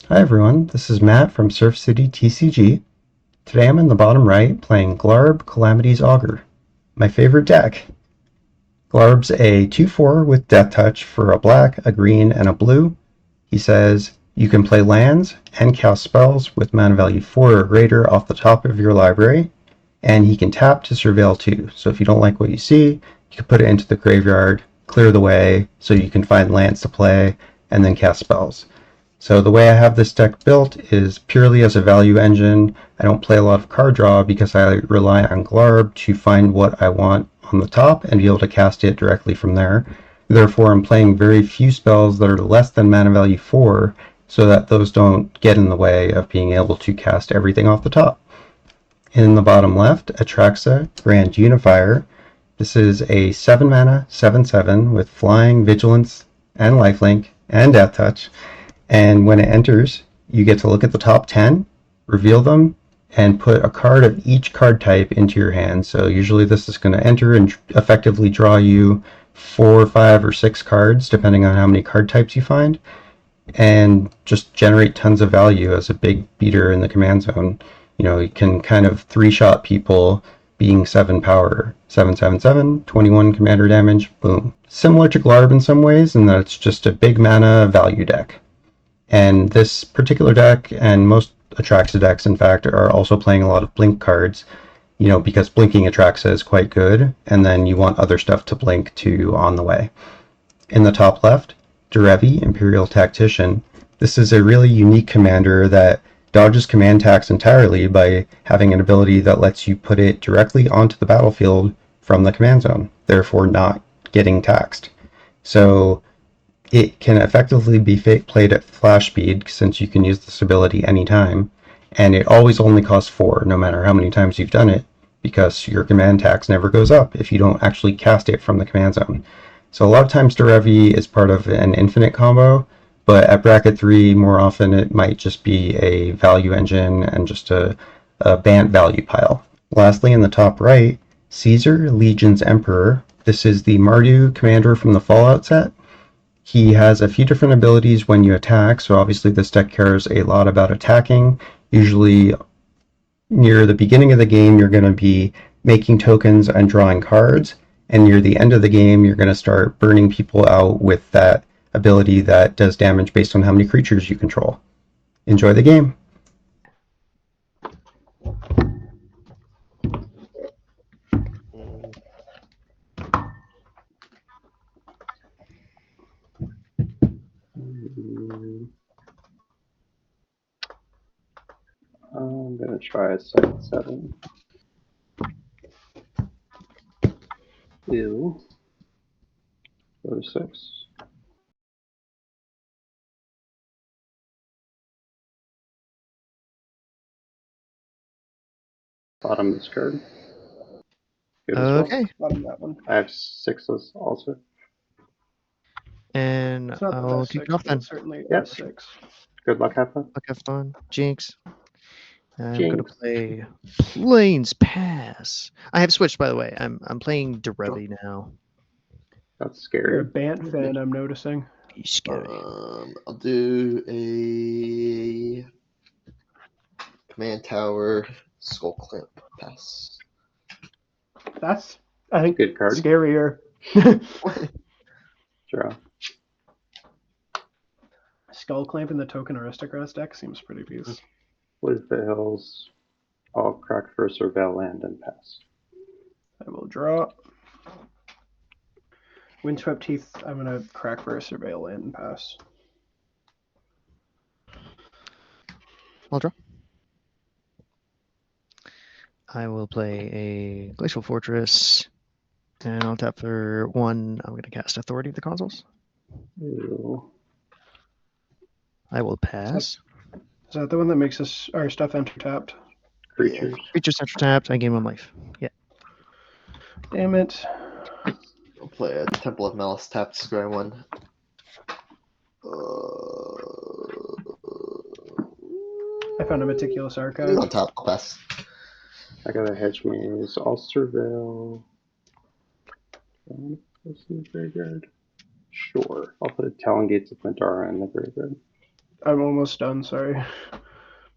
Hi everyone, this is Matt from Surf City TCG. Today I'm in the bottom right playing Glarb, Calamity's Augur, my favorite deck. Glarb's a 2/4 with Death Touch for a black, a green, and a blue. He says you can play lands and cast spells with mana value 4 or greater off the top of your library, and he can tap to surveil too. So if you don't like what you see, you can put it into the graveyard, clear the way so you can find lands to play, and then cast spells. So the way I have this deck built is purely as a value engine. I don't play a lot of card draw because I rely on Glarb to find what I want on the top and be able to cast it directly from there. Therefore, I'm playing very few spells that are less than mana value 4 so that those don't get in the way of being able to cast everything off the top. In the bottom left, Atraxa, Grand Unifier. This is a 7 mana, 7/7 with Flying, Vigilance, and Lifelink, and Death Touch. And when it enters, you get to look at the top 10, reveal them, and put a card of each card type into your hand. So usually this is going to enter and effectively draw you 4, 5, or 6 cards, depending on how many card types you find, and just generate tons of value as a big beater in the command zone. You know, you can kind of 3-shot people being 7 power, 7/7/7, 21 commander damage, boom. Similar to Glarb in some ways, in that it's just a big mana value deck. And this particular deck, and most Atraxa decks, in fact, are also playing a lot of blink cards, you know, because blinking Atraxa is quite good, and then you want other stuff to blink to on the way. In the top left, Derevi, Empyrial Tactician. This is a really unique commander that dodges command tax entirely by having an ability that lets you put it directly onto the battlefield from the command zone, therefore not getting taxed. So it can effectively be played at flash speed since you can use this ability anytime, and it always only costs 4 no matter how many times you've done it, because your command tax never goes up if you don't actually cast it from the command zone. So a lot of times Derevi is part of an infinite combo, but at bracket 3 more often it might just be a value engine and just a Bant value pile. Lastly, in the top right, Caesar, Legion's Emperor. This is the Mardu commander from the Fallout set. He has a few different abilities when you attack, so obviously this deck cares a lot about attacking. Usually near the beginning of the game you're going to be making tokens and drawing cards, and near the end of the game you're going to start burning people out with that ability that does damage based on how many creatures you control. Enjoy the game! I'm going to try a 7/7. Ew. Go to 6. Bottom this card. Good as Okay. well. Bottom that one. I have 6s also. And It's not the I'll best kick six, it off but then. it's certainly Yep. a 6. Good luck, have fun. Look, have fun. Jinx. I'm Jinx. gonna play Lane's Pass. I have switched, by the way. I'm playing Derevi now. That's You're a scary. Bant fan, I'm noticing. He's scary. I'll do a command tower skull clamp pass. That's, I think, Good card. scarier. Draw. Skull Clamp in the Token Aristocrats deck seems pretty piece. With the hills. I'll crack for surveil land and pass. I will draw. Windswept Teeth, I'm going to crack for a Surveil land and pass. I'll draw. I will play a Glacial Fortress, and I'll tap for 1. I'm gonna cast Authority of the Consuls. Ew. I will pass. Is that the one that makes us our stuff enter tapped? Creatures. Creatures enter tapped. I gain 1 life. Yeah. Damn it. I'll play a Temple of Malice tapped square 1. I found a Meticulous Archive. On top, I'll pass. I gotta hedge maze. I'll surveil. What's in the graveyard? Sure. I'll put a Talon Gates of Pandara in the graveyard. I'm almost done. Sorry,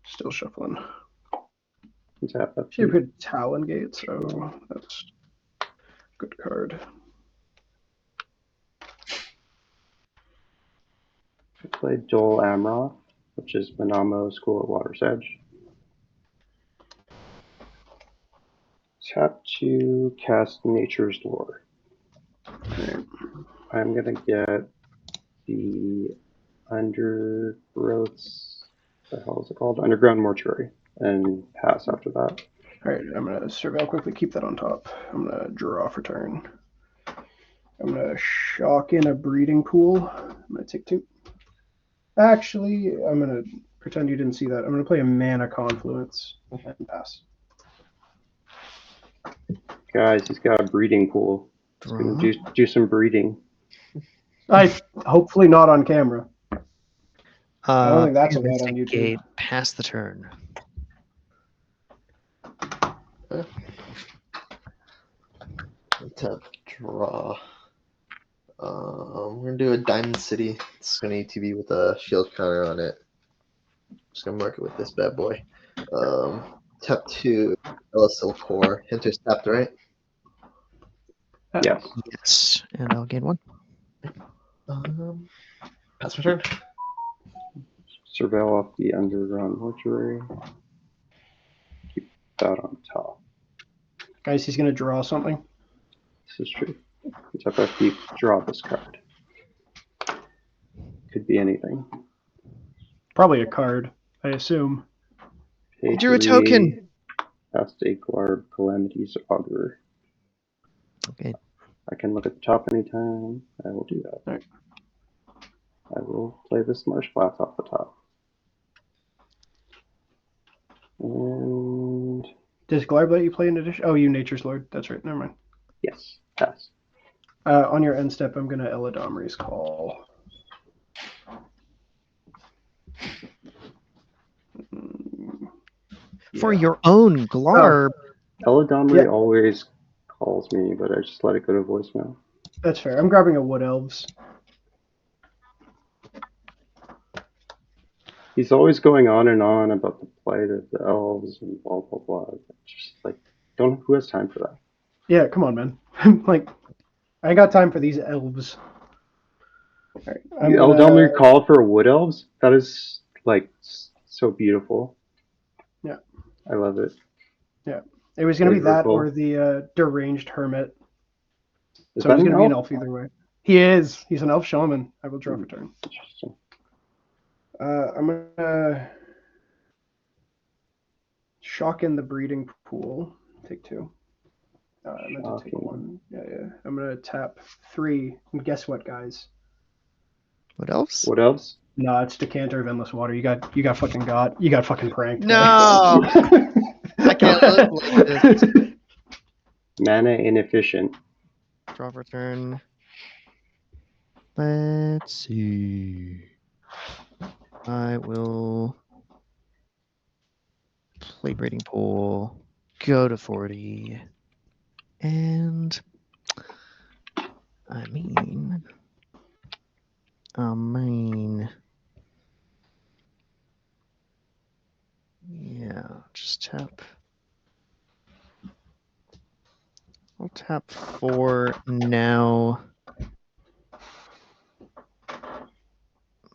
still shuffling. Tap that. She put Talon Gate, so that's a good card. I played Dol Amroth, which is Manamo School at Water's Edge. Tap to cast Nature's Lore. Right. I'm gonna get the Undergrowths. What the hell is it called? Underground Mortuary, and pass after that. All right, I'm gonna surveil quickly. Keep that on top. I'm gonna draw for turn. I'm gonna shock in a breeding pool. I'm gonna take 2. Actually, I'm gonna pretend you didn't see that. I'm gonna play a Mana Confluence and pass. Guys, he's got a breeding pool. He's gonna do some breeding. Hopefully not on camera. I don't think that's allowed on Realistic YouTube. Gate, pass the turn. Tap, draw. We're gonna do a Diamond City. It's gonna ETB with a shield counter on it. Just gonna mark it with this bad boy. Tap 2, LSL core. Hinter's tapped, right? Yes. Yes, and I'll gain 1. Pass my turn. Surveil off the Underground Mortuary. Keep that on top. Guys, he's gonna draw something. This is true. Tap FD, draw this card. Could be anything. Probably a card, I assume. Pay Drew a 3, token. Cast a Glarb, Calamity's Augur. Okay. I can look at the top anytime. I will do that. Alright. I will play this Marshblast off the top. And Does Glarb let you play in addition? Oh, you Nature's Lord. That's right. Never mind. yes, pass. On your end step, I'm gonna Eladamri's Call. For Yeah. your own Glarb. Eladamri Yeah. always calls me, but I just let it go to voicemail. That's fair. I'm grabbing a Wood Elves. He's always going on and on about the plight of the elves and blah blah blah. Just like, who has time for that? Yeah, come on, man. Like, I ain't got time for these elves. All right, Eladamri call for wood elves? That is like so beautiful. Yeah. I love it. Yeah. It was gonna be that Flavorful. or the Deranged Hermit. Is So that he's an gonna be an elf? elf either way. He is. He's an elf shaman. I will draw for turn. Interesting. I'm gonna shock in the breeding pool. Take 2. I meant to take Shocking. 1. Yeah. I'm gonna tap 3. And guess what, guys? What else? What else? No, it's Decanter of Endless Water. You got fucking pranked. No! I can't live like this. Mana inefficient. Draw for turn. Let's see. I will play Breeding Pool, go to 40, and I mean, yeah, just tap. I'll tap 4 now.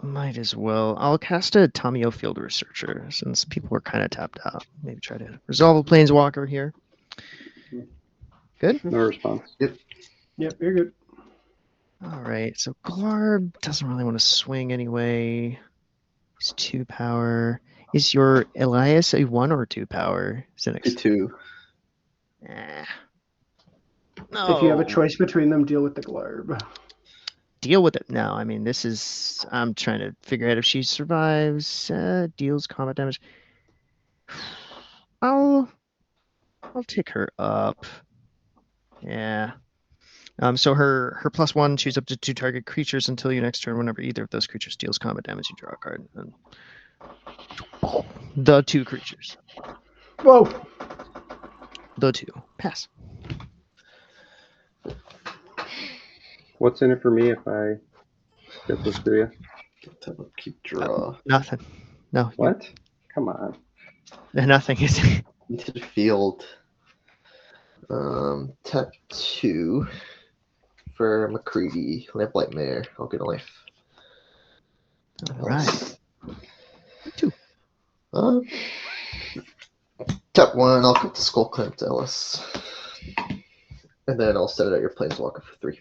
Might as well. I'll cast a Tamio Field Researcher since people were kind of tapped out. Maybe try to resolve a Planeswalker here. Good? No response. Yep, you're good. All right, so Glarb doesn't really want to swing anyway. He's 2 power. Is your Elias a 1 or 2 power, Zinix? 2. No. If you have a choice between them, deal with the Glarb. Deal with it now. I mean, this is. I'm trying to figure out if she survives. Deals combat damage. I'll take her up. Yeah. So her +1 choose up to 2 target creatures until your next turn. Whenever either of those creatures deals combat damage, you draw a card. And the 2 creatures. Whoa! The 2. Pass. What's in it for me if I get this for you? Keep Draw. Nothing. No. What? Come on. Nothing is. Into the field. Tap 2 for McCready. Lamplight Mare. I'll get a life. All right. 2. Tap 1. I'll put the Skull Clamp to Ellis. And then I'll set it at your Planeswalker for 3.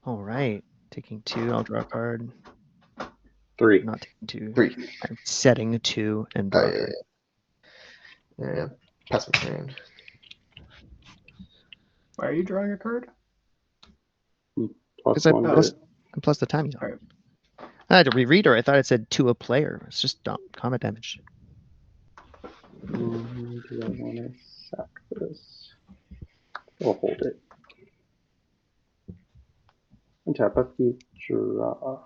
All right. Taking 2. I'll draw a card. 3. Not taking 2. 3. I'm setting a 2 and draw a card. Yeah. Pass my turn. Why are you drawing a card? Plus I 1. plus the timing. All right. I had to reread her. I thought it said to a player. It's just combat damage. Do I want to sack this? I'll hold it. And tap up the draw.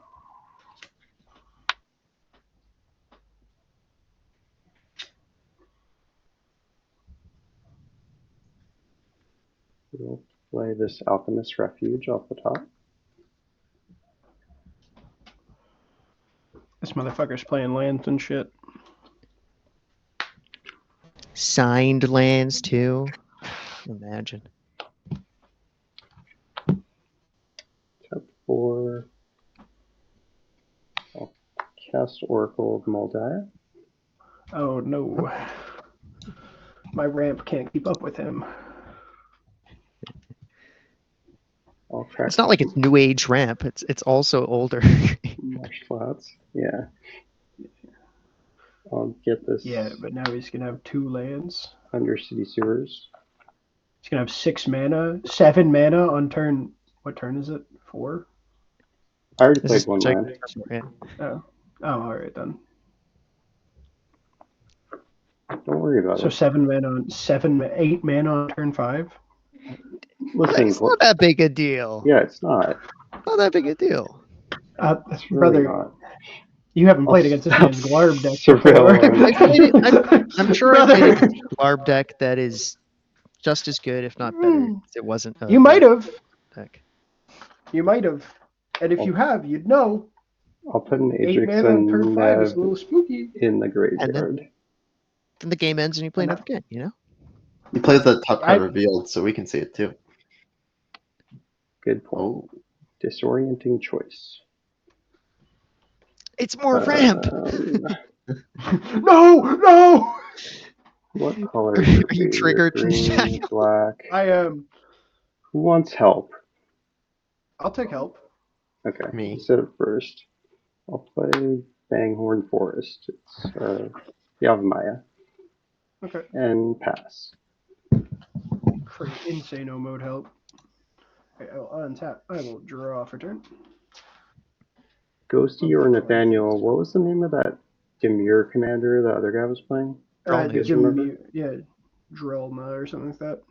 We'll play this Alchemist Refuge off the top. This motherfucker's playing lands and shit. Signed lands too. Imagine. Tap 4. I'll cast Oracle of Moldiah. Oh no. My ramp can't keep up with him. I'll crack It's not like it's New Age ramp. It's also older. Marsh Flats. Yeah. I'll get this Yeah, but now he's gonna have 2 lands. Undercity Sewers. He's gonna have 6 mana, 7 mana on turn. What turn is it? 4? I already This played is one check- land. yeah. Oh, all right then. Don't worry about So it. 7 mana on 8 mana on turn 5. Listen, It's not that big a deal. yeah, it's not. Not that big a deal. It's really Brother, not. you haven't played against this man's Glarb deck before. I'm sure I played a Glarb deck that is just as good, if not better. If it wasn't. You might have. Deck. You might have. And if you have, you'd know. I'll put an 8 Atrix mana on and turn 5 is a Nev little spooky. in the graveyard. Then the game ends and you play another game. You know. You play the top I- card revealed, so we can see it too. Good point. Oh, Disorienting choice. It's more ramp. No! What color? Are is your you favorite? triggered, Green, Daniel? black. I am. Who wants help? I'll take help. Okay. Me. Instead of first, I'll play Banghorn Forest. It's Yavimaya. Okay. And pass. For Insano mode help. Okay, I will untap. I will draw for turn. Ghosty or Nathaniel, what was the name of that Demure commander the other guy was playing? Drolnu. Yeah, Drelna or something like that.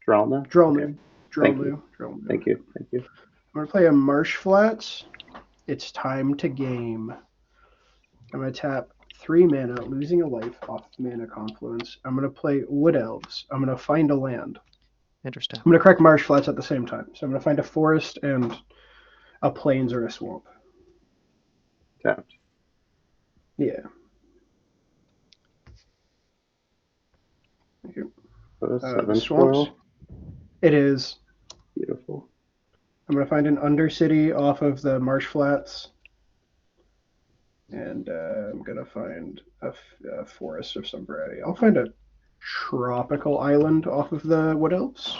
Dralna? Drelnu. Okay. Thank you. Drelnu. Thank you. Thank you. I'm going to play a Marsh Flats. It's time to game. I'm going to tap 3 mana, losing a life off Mana Confluence. I'm going to play Wood Elves. I'm going to find a land. Interesting. I'm going to correct Marsh Flats at the same time. So I'm going to find a forest and a plains or a swamp. Tapped. Yeah. Thank you. So The 7 swamps. spoil. It is. Beautiful. I'm going to find an Undercity off of the Marsh Flats. And I'm going to find a forest of some variety. I'll find a tropical island off of the Wood Elves.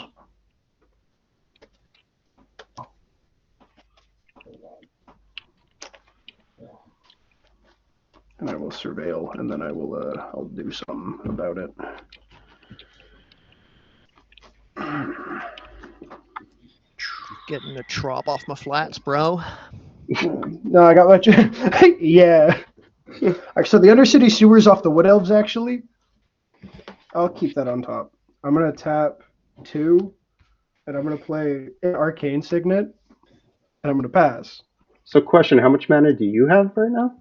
And I will surveil, and then I'll do something about it. Getting a trop off my flats, bro. No, I got much. Yeah. So the Undercity Sewers off the Wood Elves, actually. I'll keep that on top. I'm going to tap 2, and I'm going to play an Arcane Signet, and I'm going to pass. So question, how much mana do you have right now?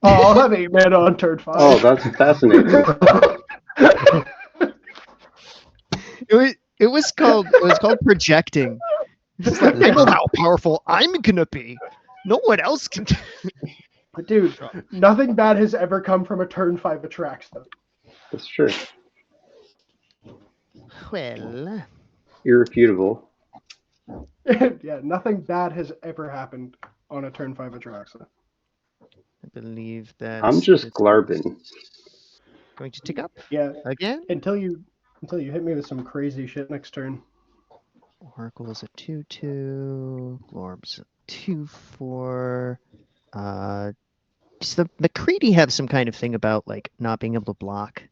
Oh, I'll have 8 mana on turn 5. Oh, that's fascinating. It was called projecting. It's like, I know how powerful I'm gonna be. No one else can. Dude, nothing bad has ever come from a turn 5 Atraxa. That's true. Well, Irrefutable. Yeah, nothing bad has ever happened on a turn 5 Atraxa. I believe that I'm just this glarbing. is going to tick up Yeah, again. until you hit me with some crazy shit next turn. Oracle is a 2/2. Glorb's a 2/4. Does the McCready have some kind of thing about like not being able to block?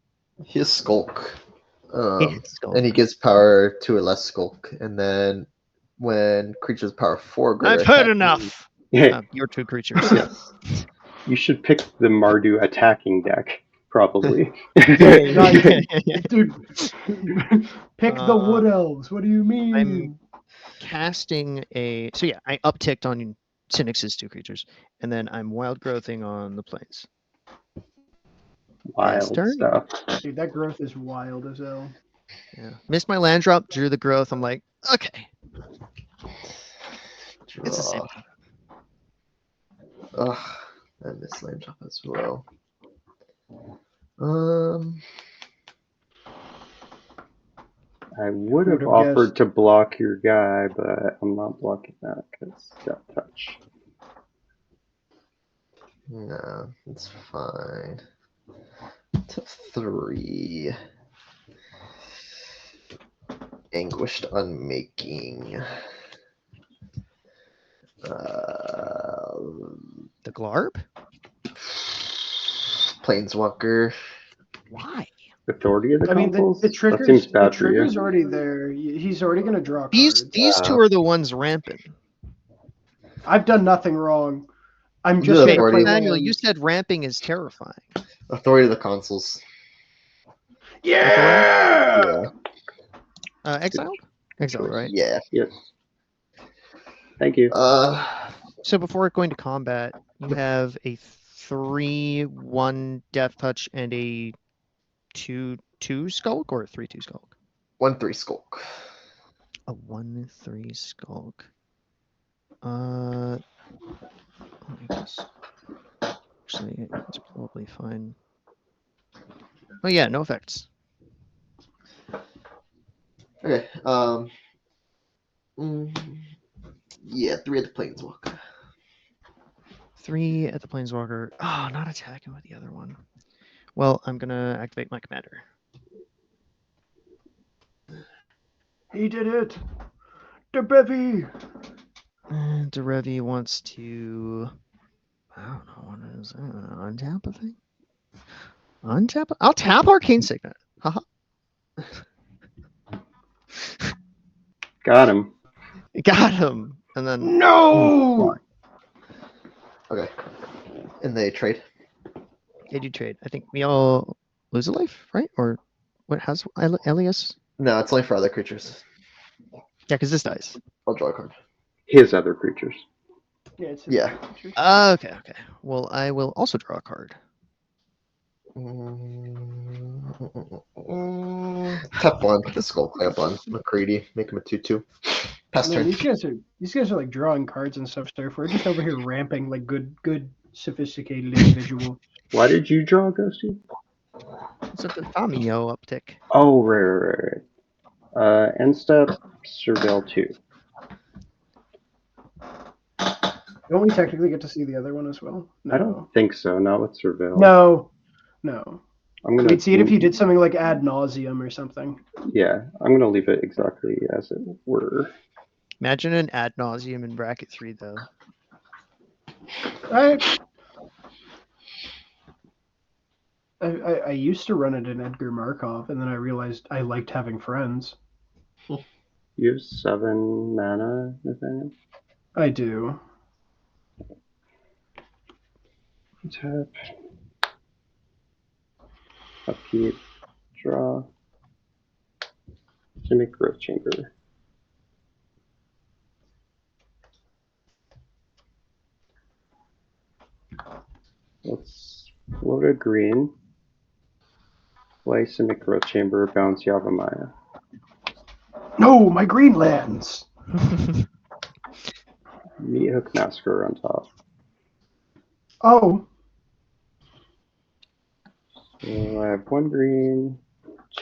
His Skulk. His Skulk. And he gives power 2 or less Skulk. And then when creatures power 4 or greater I've heard attack, enough. Yeah, Your two creatures. you should pick the Mardu attacking deck, probably. Dude, pick the Wood Elves. What do you mean? I'm casting a. So yeah, I upticked on Cynic's two creatures, and then I'm wild growthing on the plains. Wild turn. stuff. Dude, that growth is wild as hell. Yeah, missed my land drop, drew the growth. I'm like, okay, it's the same draw. thing. Ugh, I miss land drop as well. I would Who'd have have offered guessed? to block your guy, but I'm not blocking that because Death Touch. No, it's fine. To 3. Anguished Unmaking. The Glarb? Planeswalker. Why? Authority of the I mean, Consuls? the That trigger's seems the bad for you. trigger's already there. He's already gonna draw These cards. two are the ones rampant. I've done nothing wrong. I'm just The gonna authority- play Daniel, land. you said ramping is terrifying. Authority of the Consuls. Yeah! Exiled? Exiled, right? Yeah. Yes. Thank you. So before going to combat, you have a 3/1 Death Touch and a 2/2 Skulk or a 3/2 Skulk? 1/3 Skulk. A 1/3 Skulk. I guess. Actually, it's probably fine. Oh yeah, no effects. Okay. Yeah, 3 at the Planeswalker. 3 at the Planeswalker. Oh, not attacking with the other one. Well, I'm gonna activate my commander. He did it! Derevi! And Derevi wants to. I don't know what it is. Untap a thing? Untap? I'll tap Arcane Signet. Haha. Got him. Got him. And then. No! Okay. And they trade. They do trade. I think we all lose a life, right? Or what has Elias? No, it's only for other creatures. Yeah, because this dies. I'll draw a card. His other creatures. Yeah, it's Yeah. Okay. Well, I will also draw a card. Tap 1, put the Skull Clamp on McCready, make him a 2/2. Pass Man, turn. these guys are like drawing cards and stuff, Surf. We're just over here ramping like good, sophisticated individuals. Why did you draw Ghosty? It's a Famio uptick. Oh, right. End step, Surveil 2. Don't we technically get to see the other one as well? No. I don't think so, not with Surveil. No. I'm gonna We'd see it if you did something like ad nauseum or something. Yeah, I'm gonna leave it exactly as it were. Imagine an ad nauseum in bracket 3, though. I used to run it in Edgar Markov, and then I realized I liked having friends. You have 7 mana, Nathaniel? I do. Tap. Upkeep. Draw. Simic Growth Chamber. Let's load a green. Play Simic Growth Chamber, bounce Yavimaya. No, my Greenlands! Meat Hook Massacre on top. Oh, So I have 1 green,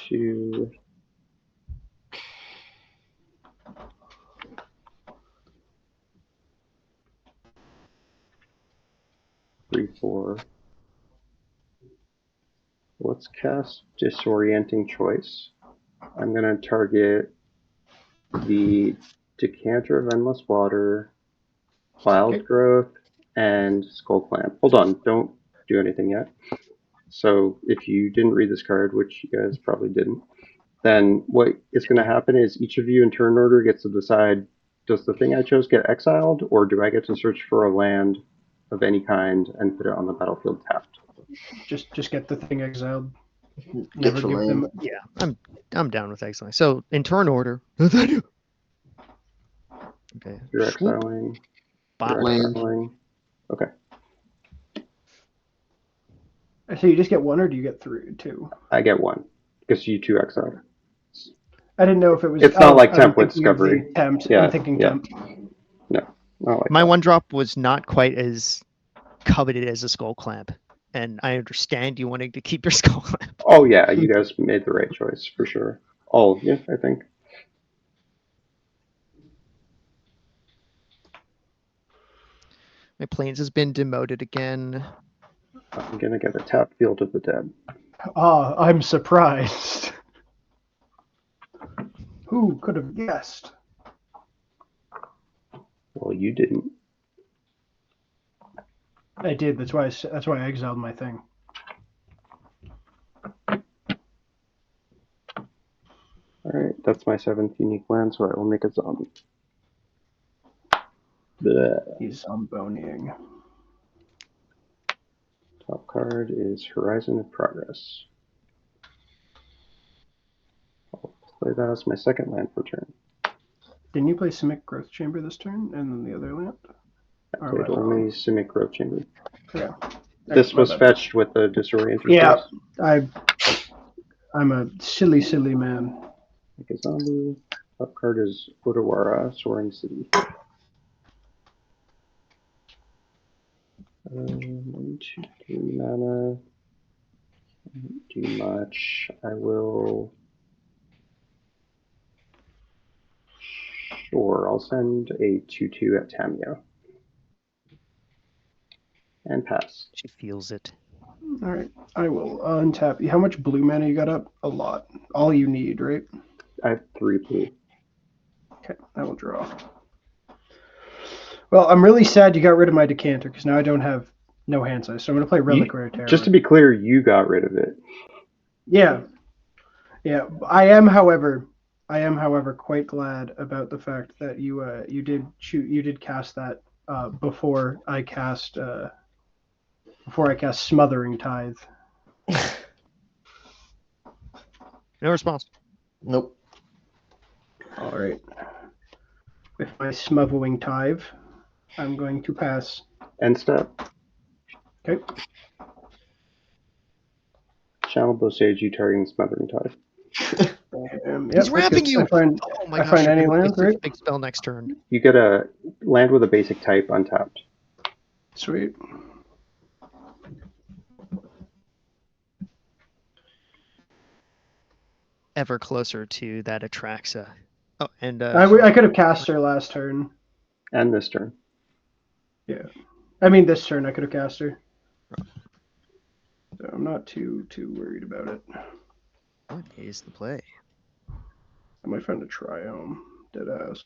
2. 3, 4. Let's cast Disorienting Choice. I'm going to target the Decanter of Endless Water, Wild Okay. Growth, and Skull Clamp. Hold on, don't do anything yet. So if you didn't read this card, which you guys probably didn't, then what is going to happen is each of you in turn order gets to decide, does the thing I chose get exiled, or do I get to search for a land of any kind and put it on the battlefield tapped? Just get the thing exiled. Get Never for give land. them. Yeah, I'm down with exiling. So in turn order. Okay. You're Swoop. exiling. Bop. You're Land. exiling. Okay. So you just get 1, or do you get 2? I get 1 because you 2 exiled. I didn't know if it was. It's not like I'm temp with thinking of the Discovery. temp. Yeah, I'm thinking yeah. temp. Not like My that. 1-drop was not quite as coveted as a Skull Clamp, and I understand you wanting to keep your Skull Clamp. Oh yeah, you guys made the right choice for sure. All of you, I think. My Plains has been demoted again. I'm gonna get a tap Field of the Dead. Ah, I'm surprised. Who could have guessed? Well, you didn't. I did. That's why I exiled my thing. Alright, that's my 7th unique land, so I will make a zombie. Bleh. He's zomboning. Top card is Horizon of Progress. I'll play that as my 2nd land for turn. Didn't you play Simic Growth Chamber this turn, and then the other land? I Or played am I only wrong? Simic Growth Chamber. Yeah. This My was bad. fetched with the Disorienter Yeah, choice. I'm a silly man. Make a zombie. Top card is Odawara, Soaring City. 1, 2, 3 mana. Don't do much. I will. Sure, I'll send a 2/2 at Tamio. And pass. She feels it. All right, I will untap you. How much blue mana you got up? A lot. All you need, right? I have 3 blue. Okay, I will draw. Well, I'm really sad you got rid of my decanter because now I don't have no hand size. So I'm gonna play Reliquary Terror. Just to be clear, you got rid of it. Yeah. I am, however, quite glad about the fact that you did cast that before I cast Smothering Tithe. No response. Nope. All right. With my Smothering Tithe, I'm going to pass. End step. Okay. Channel Boseiju targeting Smothering Tide. He's ramping you! Oh my I gosh, find you're any gonna lands, waste your right? big spell next turn. You get a land with a basic type untapped. Sweet. Ever closer to that Atraxa. Oh, and I could have cast her last turn. And this turn. Yeah. I mean, this turn I could have cast her. So I'm not too worried about it. what is the play? I might find a Triome. Deadass.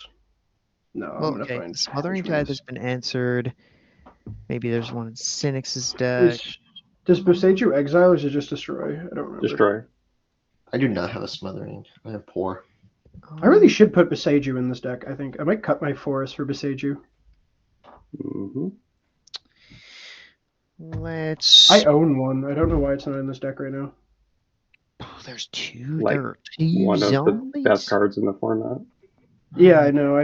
No, I'm Well, gonna okay, find Smothering Tide has been answered. Maybe there's one in Cynic's deck. Does Boseiju exile or is it just destroy? I don't remember. Destroy. I do not have a smothering. I have poor. I really should put Boseiju in this deck, I think. I might cut my forest for Boseiju. Mm-hmm. Let's. I own one. I don't know why it's not in this deck right now. Oh, there's two. Like, there are two One of zombies. the best cards in the format. Yeah, I know.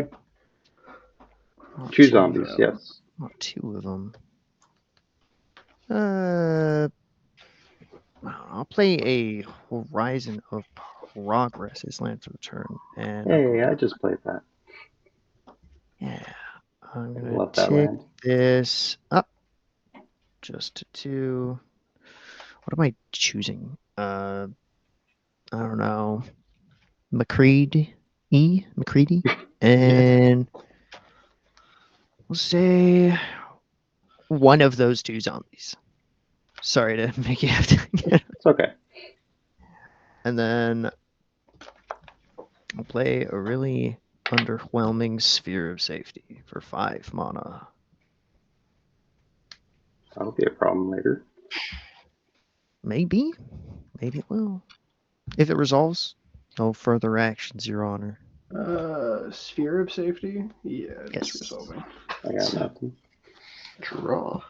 Not 2 two, zombies, yeah. yes. Not 2 of them. I'll play a Horizon of Progress as land for the turn, and I'll Hey, go I just played that. yeah. I'm I gonna love that tick land. this up just to 2. What am I choosing? I don't know. McCready? And we'll say one of those two zombies. Sorry to make you have to get. It's okay. And then I'll play a really underwhelming Sphere of Safety for 5 mana. That'll be a problem later. Maybe it will. If it resolves, no further actions, Your Honor. Sphere of Safety? Yeah, it's Yes. resolving. I got nothing. Draw.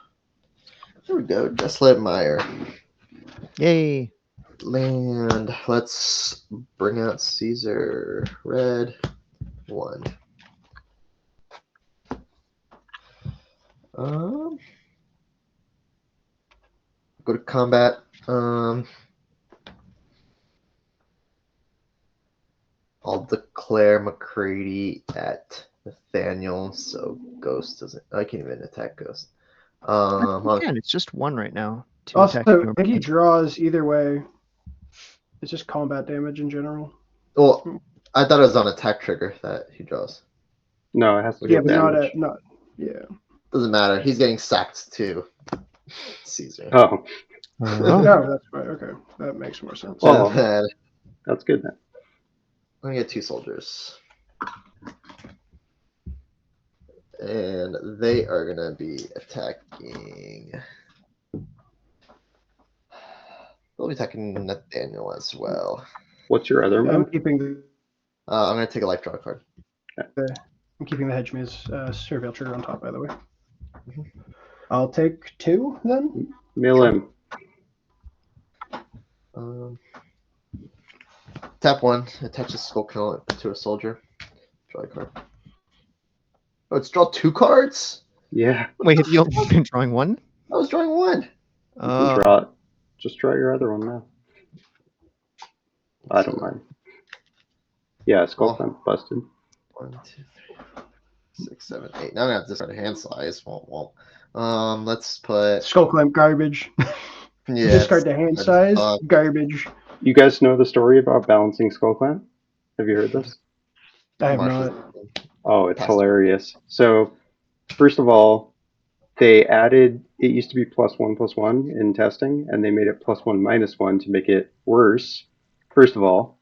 There we go. Desolate Mire. Yay! Land. Let's bring out Caesar. Red. 1. Go to combat. I'll declare McCready at Nathaniel, so Ghost doesn't. I can't even attack Ghost. Again, it's just 1 right now. To Also, attack I think he draws either way. It's just combat damage in general. Well, I thought it was on attack trigger that he draws. No, it has to be Yeah, but damage. yeah. Doesn't matter. He's getting sacked too. Caesar. Oh, No, that's right. Okay, that makes more sense. Well- And then that's good then. I'm gonna get 2 soldiers. And they are gonna be attacking. They'll be attacking Nathaniel as well. What's your other I'm move? keeping the I'm gonna take a life draw card. I'm keeping the hedge maze surveil trigger on top, by the way. Mhm. I'll take 2 then. Mill him. Tap 1, attaches Skull Kill to a soldier. Draw a card. Oh, it's draw 2 cards? Yeah. Wait, have you only been drawing 1? I was drawing 1. You can draw it. Just draw your other one now. I don't mind. Yeah, Skull Clamp busted. 1, 2, 3, 4, 6, 7, 8. Now I'm gonna have to discard a hand size. Let's put Skull Clamp garbage. Discard the hand size. Garbage. You guys know the story about balancing Skull Clamp? Have you heard this? I have Marshall. not. Oh, it's Pastor. hilarious. So, first of all, they added, it used to be +1/+1 in testing, and they made it +1/-1 to make it worse. First of all,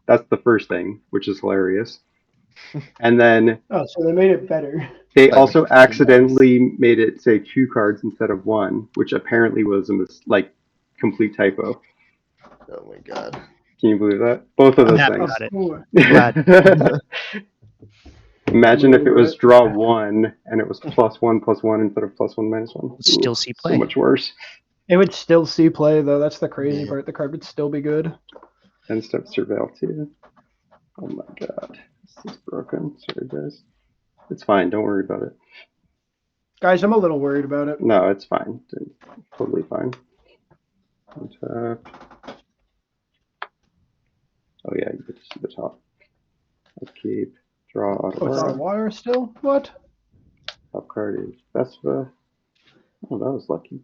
that's the first thing, which is hilarious. And then Oh, so they made it better. they That also makes sense. accidentally made it say 2 cards instead of 1, which apparently was a complete typo. Oh my god. Can you believe that? Both of I'm those happy things. about it. Oh, Glad. Imagine if it was draw 1 and it was +1/+1 instead of +1/-1. Still see play. So much worse. it would still see play though. That's the crazy Yeah. part. The card would still be good. 10-step surveil too. Oh my god. This is broken. Sorry guys. It's fine, don't worry about it. Guys, I'm a little worried about it. No, it's fine. It's totally fine. Untap. Oh yeah, you get to see the top. Upkeep. Draw Oh, it's on a auto. wire still? What? Top card is Vespa. Oh, that was lucky.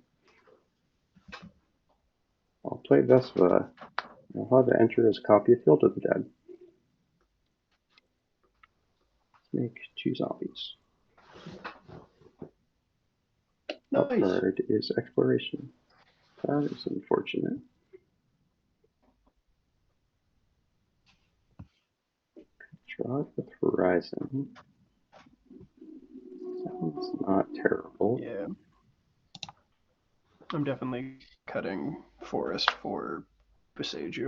I'll play Vespa. I'll have it enter as copy of Field of the Dead. Let's make 2 zombies. Top Nice. card is Exploration. That is unfortunate. Draw it with Horizon. Sounds not terrible. Yeah. I'm definitely cutting Forest for Besage.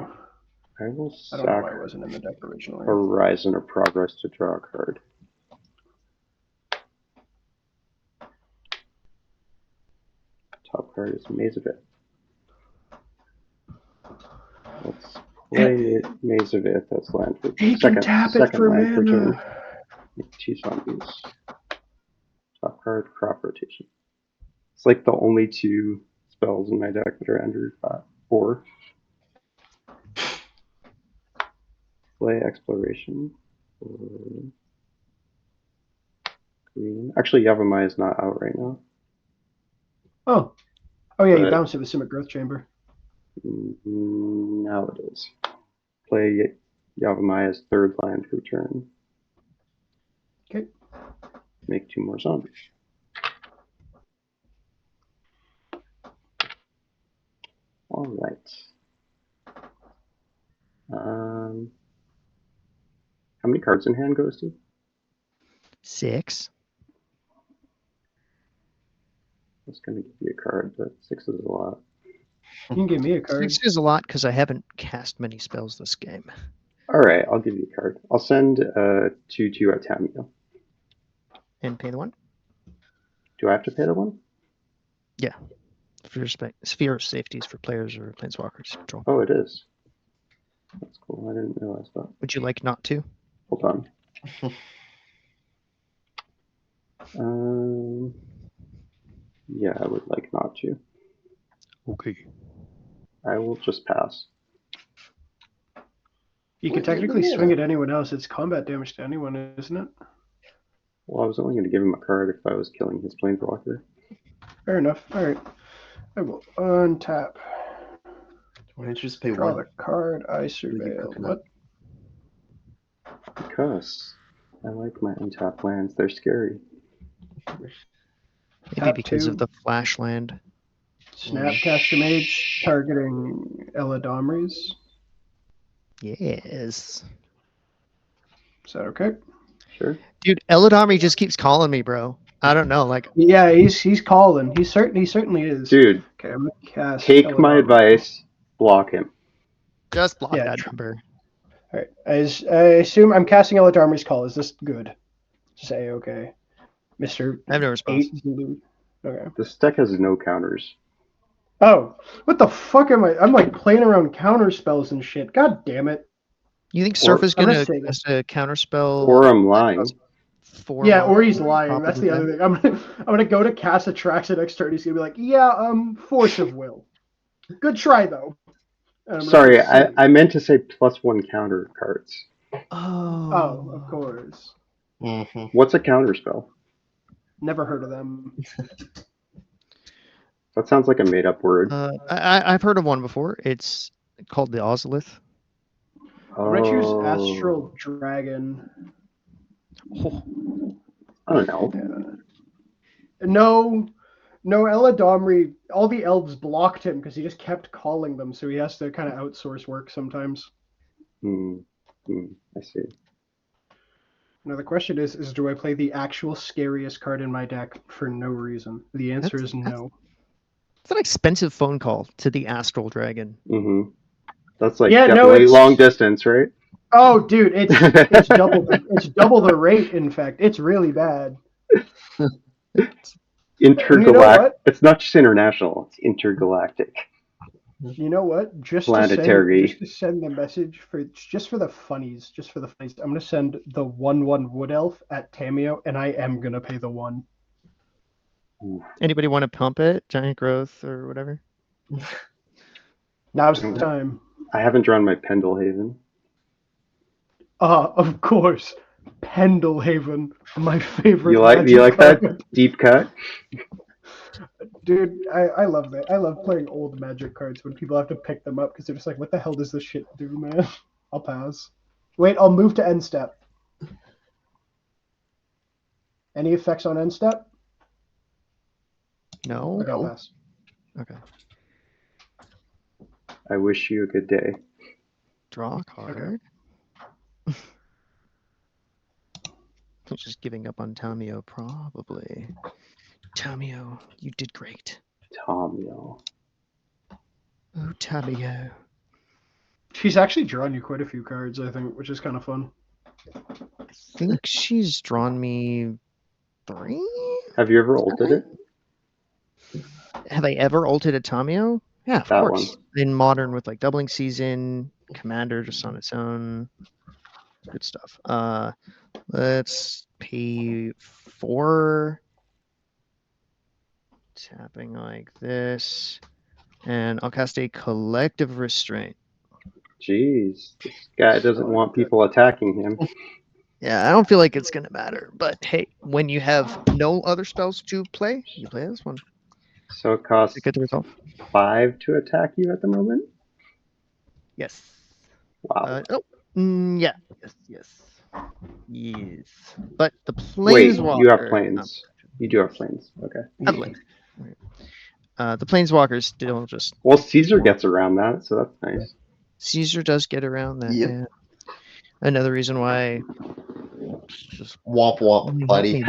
I will I don't know sack why it wasn't in the deck originally. Horizon of Progress to draw a card. Top card is Maze of Ith. Let's play Maze of Ith as land for He can second tap it for land for turn. mana. Make 2 zombies. Top card, Crop Rotation. It's like the only 2 spells in my deck that are under 4. Play Exploration. Green. Actually, Yavimaya is not out right now. Oh. Oh yeah, you But- bounced it with Simic Growth Chamber. Now it is. Play Yavamaya's third land for turn. Okay. Make 2 more zombies. All right. How many cards in hand, Ghosty? 6. I was going to give you a card, but 6 is a lot. You can give me a card. 6 is a lot because I haven't cast many spells this game. All right, I'll give you a card. I'll send 2/2 at Tamio. And pay the 1? Do I have to pay the 1? Sphere of safety is for players or planeswalkers. Control. Oh, it is. That's cool. I didn't realize that. Would you like not to? Hold on. Yeah, I would like not to. Okay. I will just pass. You can technically swing at anyone else. It's combat damage to anyone, isn't it? Well, I was only going to give him a card if I was killing his planeswalker. Fair enough. All right. I will untap. Why don't you just pay Draw 1? the card. I Really surveil. cooking What? Because I like my untapped lands. They're scary. Maybe Tap because 2. of the flash land. Snapcaster Mage targeting Eladamri's. Yes. Is that okay? Sure. Dude, Eladamri just keeps calling me, bro. I don't know. Like, Yeah, he's calling. He certainly is. Dude, Okay, I'm gonna cast. take my Eladamri. advice. Block him. just block Yeah, that tr- number. All right. I assume I'm casting Eladamri's call. Is this good? Say okay, Mr. I have no response. 8 Zulu. Okay. This deck has no counters. Oh, what the fuck am I? I'm like playing around counter spells and shit. God damn it. You think Surf is I'm going gonna to say cast a counterspell? Or I'm lying. Yeah, or he's on lying. top That's of the it? other thing. I'm gonna go to cast Atraxa next turn. He's gonna be like, yeah, Force of Will. Good try though. And I'm gonna Sorry, go, "Silly." I meant to say +1 counter cards. Oh, of course. Mm-hmm. What's a counter spell? Never heard of them. That sounds like a made up word. I've heard of one before. It's called the Ozolith. I'm gonna choose Astral Dragon. Oh, I don't know. No, Eladamri. All the elves blocked him because he just kept calling them, so he has to kind of outsource work sometimes. I see. Now the question is do I play the actual scariest card in my deck for no reason? The answer is no. it's an expensive phone call to the Astral Dragon. Mm-hmm. That's like Yeah, no, definitely it's- long distance, right? Oh, dude, it's double the rate. In fact, it's really bad. Intergalactic. It's not just international. It's intergalactic. You know what? Planetary. Just to send the message for the funnies. I'm gonna send the 1/1 Wood Elf at Tamio, and I am gonna pay the 1. Anybody want to pump it? Giant Growth or whatever? Now's the time. I haven't drawn my Pendlehaven. Of course, Pendlehaven, my favorite. You like card. that deep cut? Dude, I love that. I love playing old Magic cards when people have to pick them up because they're just like, what the hell does this shit do, man? I'll pass. Wait, I'll move to end step. Any effects on end step? No. Okay, I'll pass. Okay. I wish you a good day. Draw a card. Just giving up on Tamio, probably. Tamio, you did great. Tamio. Oh, Tamio. She's actually drawn you quite a few cards, I think, which is kind of fun. I think she's drawn me 3? Have you ever ulted it? Have I ever ulted a Tamio? Yeah, of That course. one. In Modern with like Doubling Season, Commander just on its own. Good stuff. Let's pay 4. Tapping like this. And I'll cast a Collective Restraint. Jeez, this guy doesn't want people attacking him. Yeah, I don't feel like it's going to matter. But hey, when you have no other spells to play, you play this one. So it costs To get the resolve. 5 to attack you at the moment? Yes. Wow. Yeah. Yes. But the Wait, planeswalker. you have planes. You do have planes. Okay. I have planes. The planeswalkers still just. Well, Caesar gets around that, so that's nice. Caesar does get around that. Yep. Yeah. Another reason why. Just Womp womp, buddy.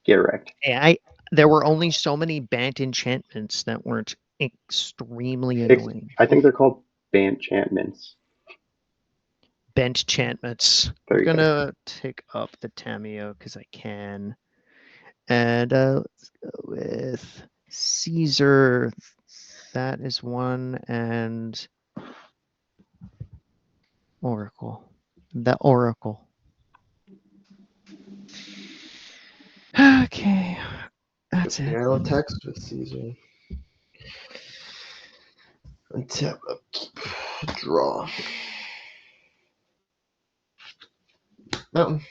Get wrecked. There were only so many Bant enchantments that weren't extremely annoying. I think they're called Banchantments. Bent enchantments. There I'm you go. gonna take up the Tameo because I can. And let's go with Caesar. That is one, and Oracle. The Oracle. Okay. That's it. I'll text with Caesar. Untap, upkeep, draw. Mountain.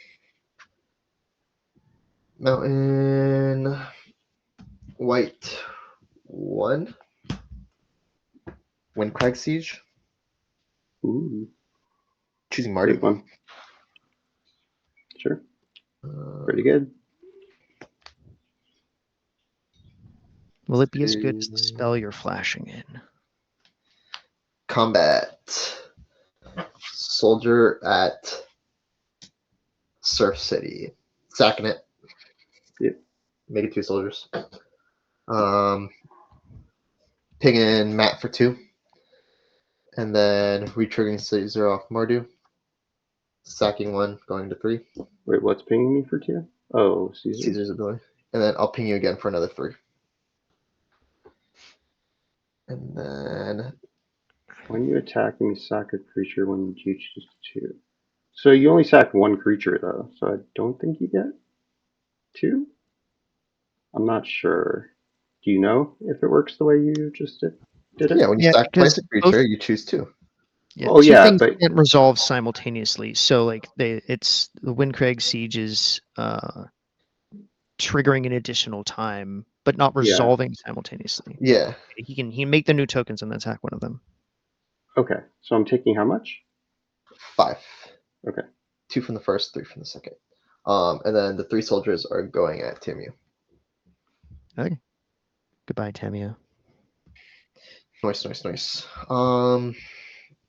White. 1. Windcrag Siege. Ooh, Choosing Mardu. big one. Sure. Pretty good. Will it be as good as the spell you're flashing in? Combat. Soldier at Surf City. Sacking it. Yep. Make it 2 soldiers. Pinging Matt for 2. And then retriggering Caesar off Mardu. Sacking 1, going to 3. Wait, what's pinging me for 2? Oh, Caesar. Caesar's ability. And then I'll ping you again for another 3. And then When you attack, you may sack a creature when you choose to. So you only sack 1 creature, though, so I don't think you get 2? I'm not sure. Do you know if it works the way you just did it? yeah, when you stack because twice a creature, you choose 2. Yeah, Oh, two yeah, things but can't resolve simultaneously. So like it's the Windcrag Siege is triggering an additional time, but not Yeah. resolving simultaneously. Yeah. He can make the new tokens and then attack one of them. okay. So I'm taking how much? 5. Okay. 2 from the first, 3 from the second. And then the 3 soldiers are going at Timu. Okay. Goodbye, Tamio. Nice.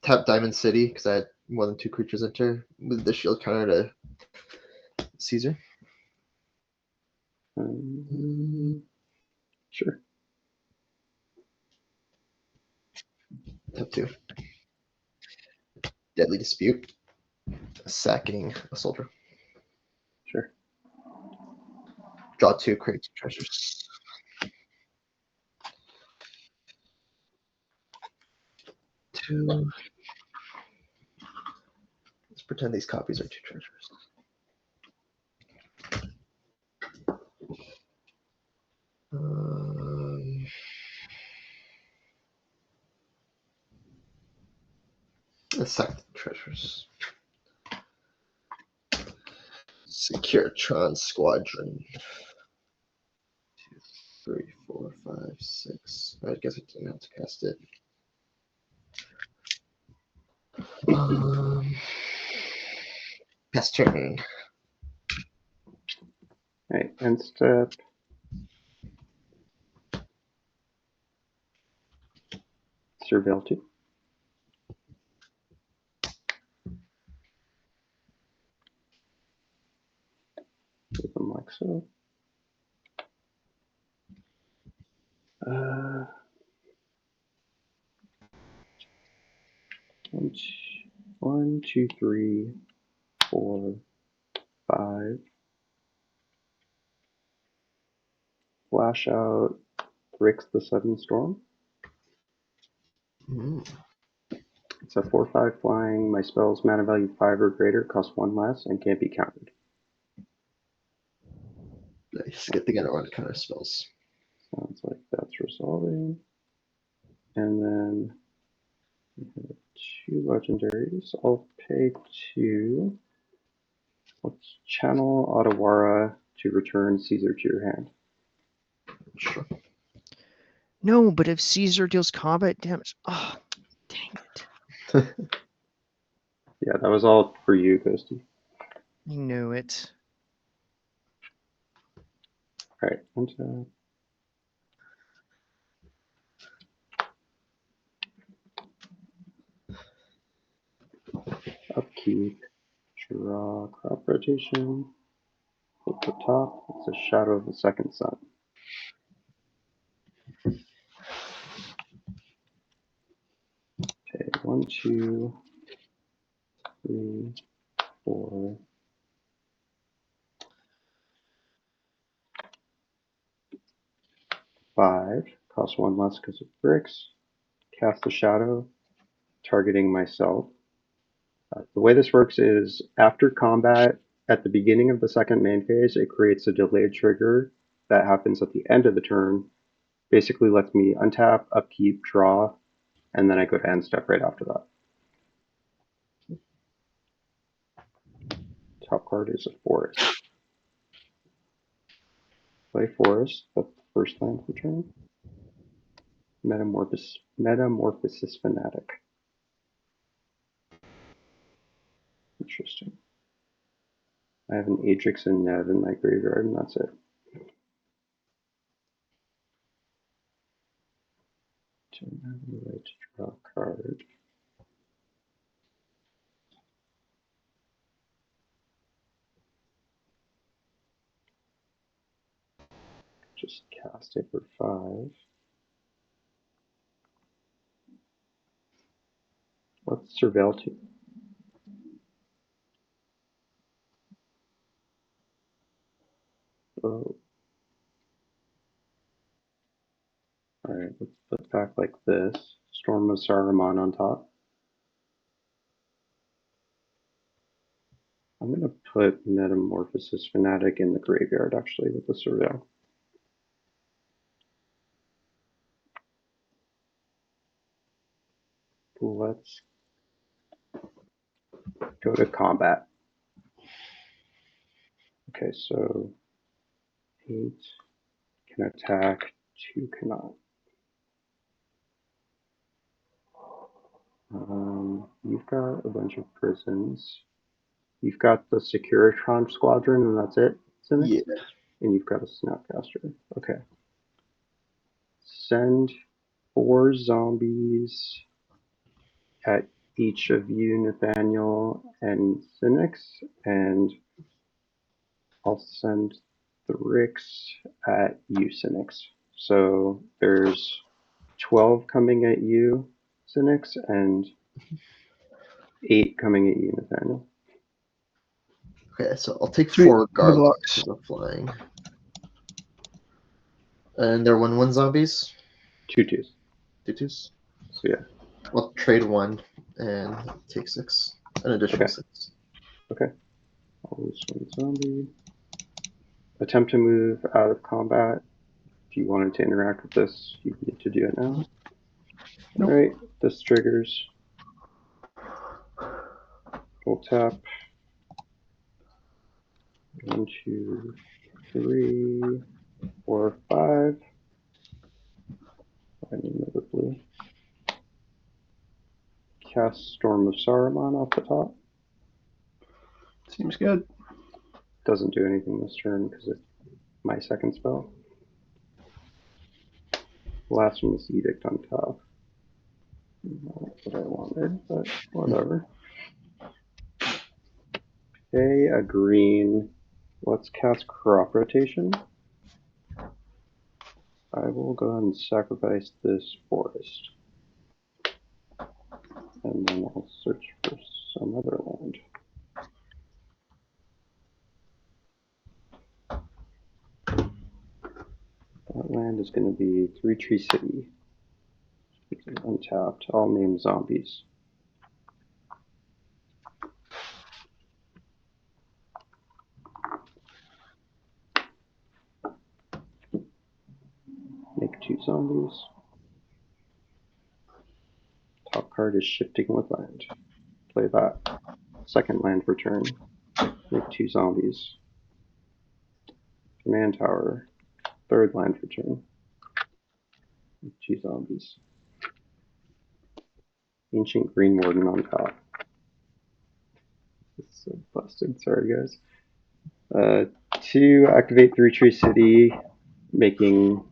Tap Diamond City because I had more than 2 creatures enter with the shield counter to Caesar. Sure. Tap 2. Deadly Dispute. Sacking a soldier. Sure. Draw 2, create 2 treasures. Two. Let's pretend these copies are 2 treasures. Let's sack the treasures. Securitron Squadron. 2, 3, 4, 5, 6. I guess I didn't have to cast it. Pass turn. Alright, end step. Surveil 2. Keep them like so. One, two, 3, 4, 5. Flash out Rix the Sudden Storm. It's a 4/5 flying. My spell's mana value 5 or greater, costs 1 less, and can't be countered. Nice. Get together on counter spells. Sounds like that's resolving. And then we have 2 legendaries. I'll pay 2. Let's channel Otawara to return Caesar to your hand. Sure. No, but if Caesar deals combat damage, oh, dang it! Yeah, that was all for you, Ghosty. I knew it. All right, untap. Upkeep, draw, crop rotation. At the top, it's a shadow of the second sun. Okay, 1, 2, 3, 4. 5, cost 1 less because of bricks. Cast the shadow, targeting myself. The way this works is after combat, at the beginning of the second main phase, it creates a delayed trigger that happens at the end of the turn. Basically lets me untap, upkeep, draw, and then I go to end step right after that. Top card is a forest. Play forest, that's the first land for turn. Metamorphosis Fanatic. Interesting. I have an Atrix and Nev in my graveyard, and that's it. Don't have the right to draw a card. Just cast it for 5. What's Surveil to? Oh. Alright, let's put back like this. Storm of Saruman on top. I'm going to put Metamorphosis Fanatic in the graveyard actually with the Surveil. Let's go to combat. Okay, so 8 can attack, 2 cannot. You've got a bunch of prisons. You've got the Securitron Squadron, and that's it, Cynic? Yeah. And you've got a Snapcaster. Okay. Send 4 zombies at each of you, Nathaniel and Cynics, and I'll send the Ricks at you, Cynics. So there's 12 coming at you, Cynics, and 8 coming at you, Nathaniel. Okay, so I'll take Sweet. 4 The regardless blocks. because I'm flying. And they're 1/1 zombies? 2 twos. 2/2s? So yeah. I'll trade 1 and take 6. An additional Okay. 6. Okay. Always 1 zombie. Attempt to move out of combat. If you wanted to interact with this, you need to do it now. Nope. Alright, this triggers. We'll tap. 1, 2, 3, 4, 5. I need another blue. Cast Storm of Saruman off the top. Seems good. Doesn't do anything this turn because it's my second spell. The last one is Edict on top. Not what I wanted, but whatever. Okay, a green. Let's cast Crop Rotation. I will go ahead and sacrifice this forest. And then I'll search for some other land. That land is going to be 3 Tree City. It's untapped. I'll name zombies. Make 2 zombies. Top card is Shifting Woodland. Play that. Second land for turn. Make 2 zombies. Command Tower. 3rd land for turn. 2 zombies. Ancient Green Warden on top. It's so busted. Sorry, guys. 2, activate 3 Tree City, making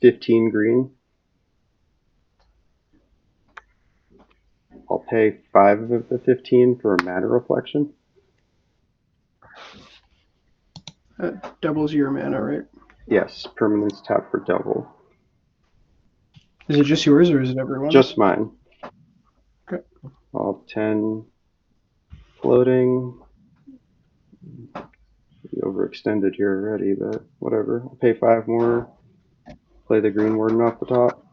15 green. I'll pay 5 of the 15 for a mana reflection. That doubles your mana, right? Yes, permanents tap for double. Is it just yours or is it everyone? Just mine. Okay. I'll have 10 floating. Pretty overextended here already, but whatever. I'll pay 5 more. Play the Green Warden off the top.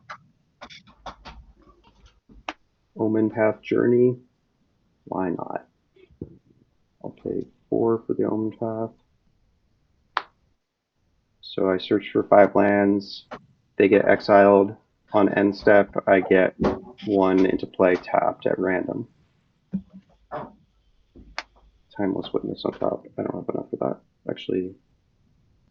Omen Path Journey. Why not? I'll pay 4 for the Omen Path. So I search for 5 lands. They get exiled. On end step, I get 1 into play tapped at random. Timeless Witness on top. I don't have enough for that. Actually,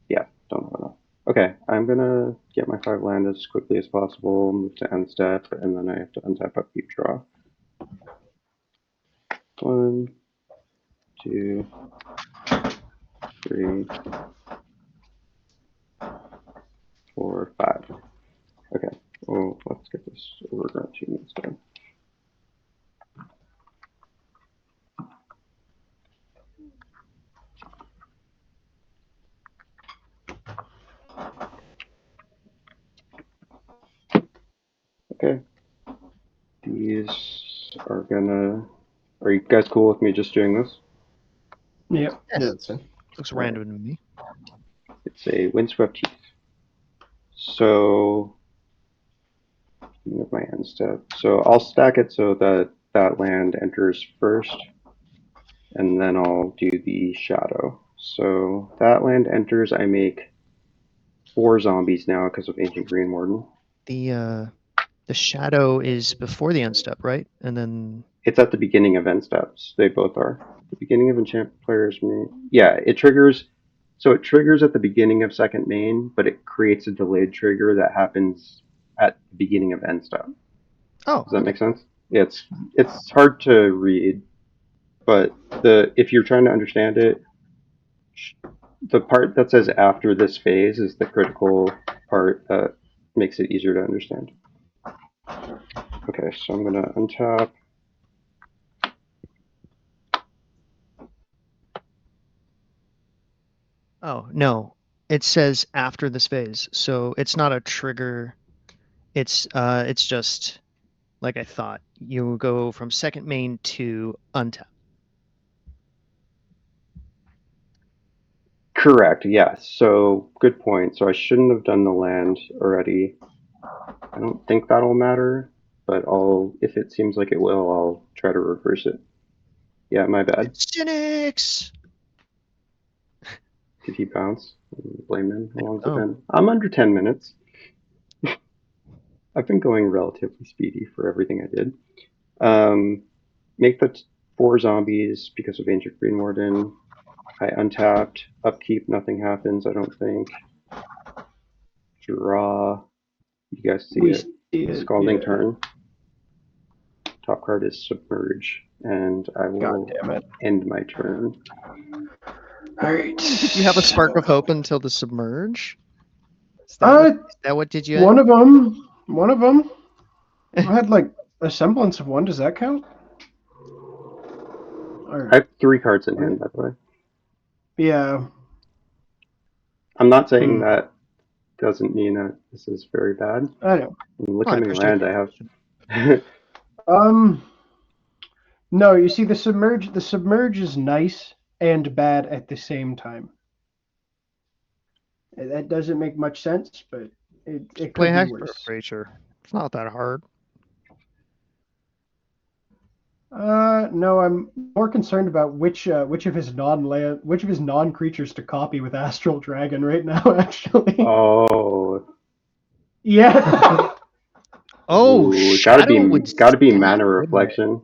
yeah, don't have enough. Okay, I'm gonna get my 5 land as quickly as possible, move to end step, and then I have to untap upkeep draw. 1, 2, 3, 4, 5. Okay, well, let's get this overgrown 2 minutes done. Okay. These are gonna... Are you guys cool with me just doing this? Yep. Yeah, that's fine. Looks random to me. It's a Windswept Heath. So... With my end step. So I'll stack it so that that land enters first, and then I'll do the shadow. So that land enters, I make 4 zombies now because of Ancient Green Warden. The shadow is before the end step, right? And then It's at the beginning of end steps. They both are. The beginning of enchant players main. Yeah, it triggers. So it triggers at the beginning of second main, but it creates a delayed trigger that happens at the beginning of end step. oh, Does that make sense? Yeah, it's hard to read, but if you're trying to understand it, the part that says after this phase is the critical part that makes it easier to understand. Okay, so I'm gonna untap. Oh, no. It says after this phase. So it's not a trigger. It's just like I thought. You go from second main to untap. Correct, yes. So good point. So I shouldn't have done the land already. I don't think that'll matter, but if it seems like it will, I'll try to reverse it. Yeah, my bad. Cynics! Did he bounce? Blame him. How long's it Oh. been? I'm under 10 minutes. I've been going relatively speedy for everything I did. Make the 4 zombies because of Ancient Green Warden. I untapped. Upkeep, nothing happens, I don't think. Draw. You guys see it. Scalding Turn. Top card is Submerge, and I will God damn it. end my turn. Alright. Did you have a spark of hope until the submerge? Is that what did you? One of them. I had like a semblance of one. Does that count? Or, I have 3 cards in hand, by the way. yeah. I'm not saying that doesn't mean that this is very bad. I know. Look Oh, how I many appreciate land I have. No, you see the submerge is nice and bad at the same time. That doesn't make much sense, but it could Play be Hex worse. Creature. It's not that hard. No, I'm more concerned about which of his non-creatures to copy with Astral Dragon right now, actually. Oh. Yeah. Oh, Ooh, Shadow would gotta be stink, Mana wouldn't it? Reflection.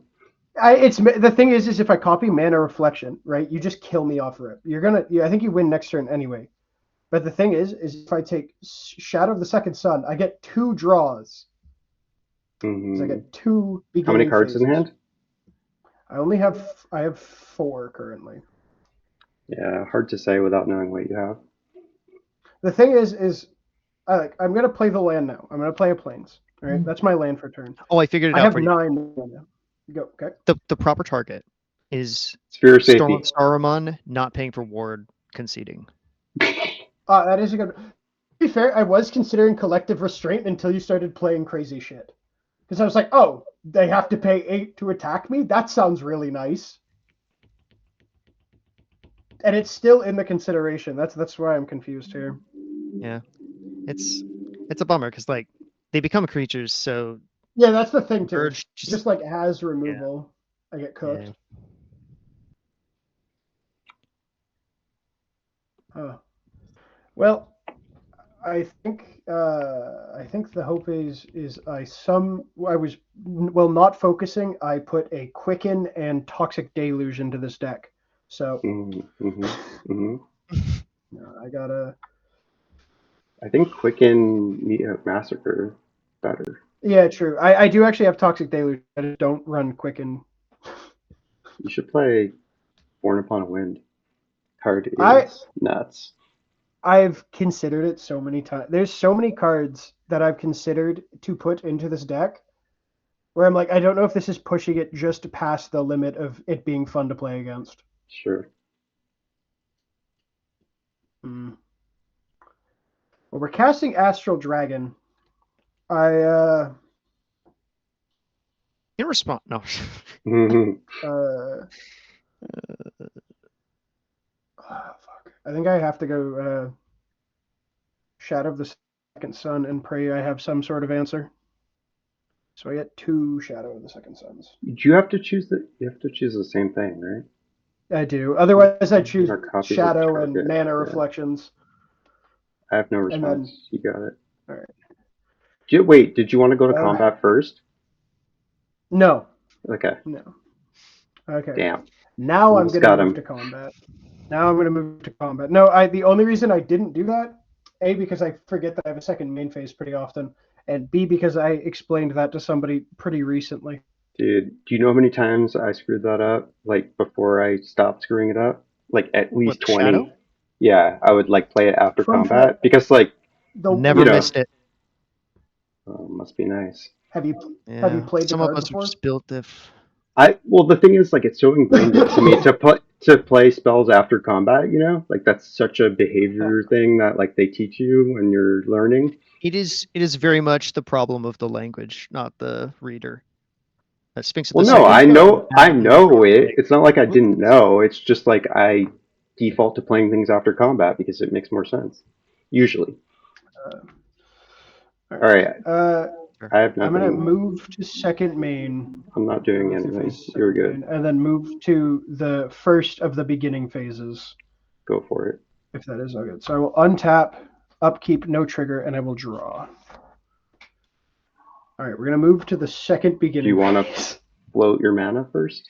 It's the thing is if I copy Mana Reflection, right, you just kill me off rip. You're gonna, I think you win next turn anyway. But the thing is if I take Shadow of the Second Sun, I get 2 draws. Mhm. I get 2 beginning How many cards phases. in hand? I have 4 currently. Yeah, hard to say without knowing what you have. The thing is I'm gonna play the land now. I'm gonna play a Plains. All right, that's my land for turn. Oh, I figured it I out have for you. 9 mana. Go, okay. The proper target is Sphere of Storm Safety. of Saruman not paying for ward conceding. That is a good. To be fair, I was considering Collective Restraint until you started playing crazy shit. Because I was like, oh, they have to pay 8 to attack me? That sounds really nice. And it's still in the consideration. That's why I'm confused here. Yeah, it's a bummer because like they become creatures, so Yeah, that's the thing too. Urge Just like has removal, I get cooked. Yeah. Huh. Well, I think the hope is I was not focusing. I put a Quicken and Toxic Deluge into this deck. So I gotta. I think Quicken Massacre better. Yeah, true. I do actually have Toxic Deluge. I just don't run Quicken. You should play Born Upon a Wind. Card is nuts. I've considered it so many times. There's so many cards that I've considered to put into this deck where I'm like, I don't know if this is pushing it just past the limit of it being fun to play against. Sure. Well, we're casting Astral Dragon. In response, no. Fuck. I think I have to go Shadow of the Second Sun and pray I have some sort of answer. So I get 2 Shadow of the Second Suns. You have to choose the same thing, right? I do. Otherwise, I choose Shadow and target. Mana Reflections. I have no response. You got it. All right. Wait, did you want to go to combat first? No. Okay. No. Okay. Damn. Now I'm going to move to combat. No, the only reason I didn't do that, A, because I forget that I have a second main phase pretty often, and B, because I explained that to somebody pretty recently. Dude, do you know how many times I screwed that up? Like before I stopped screwing it up? Like at least 20. Shadow? Yeah, I would like play it after combat because like never missed it. Must be nice. Have you played some the of card us before? just built the well, the thing is, like, it's so ingrained to me to play spells after combat. You know, like that's such a behavior thing that like they teach you when you're learning. It is very much the problem of the language, not the reader. Sphinx. Well, no, I know it. It's not like I didn't know. It's just like I default to playing things after combat because it makes more sense. Usually. All right. I have nothing. I'm going to move to second main. I'm not doing anything. You're good. And then move to the first of the beginning phases. Go for it. If that is all good. So I will untap, upkeep, no trigger, and I will draw. All right, we're going to move to the second beginning. Do you want to float your mana first?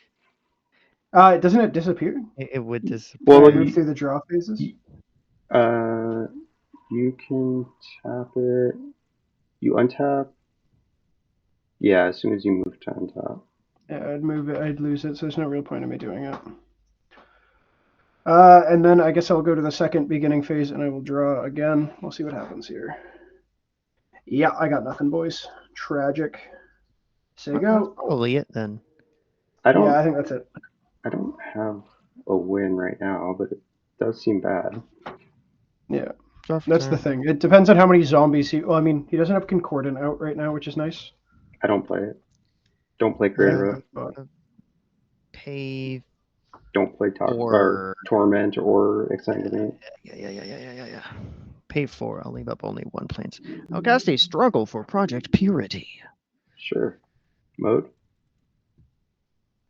Doesn't it disappear? It would disappear. Well, move through the draw phases? You can tap it. You untap. Yeah, as soon as you move to untap. Yeah, I'd move it. I'd lose it, so there's no real point in me doing it. And then I guess I'll go to the second beginning phase, and I will draw again. We'll see what happens here. Yeah, I got nothing, boys. Tragic. Say go. Probably it then. Yeah, I think that's it. I don't have a win right now, but it does seem bad. Yeah, that's the thing. It depends on how many zombies he... Well, I mean, he doesn't have Concordant out right now, which is nice. I don't play it. Don't play Creator. Pay... Don't play or Torment or Exsanguinate. Yeah. Pay 4. I'll leave up only 1 Plains. I'll cast a Struggle for Project Purity. Sure. Mode?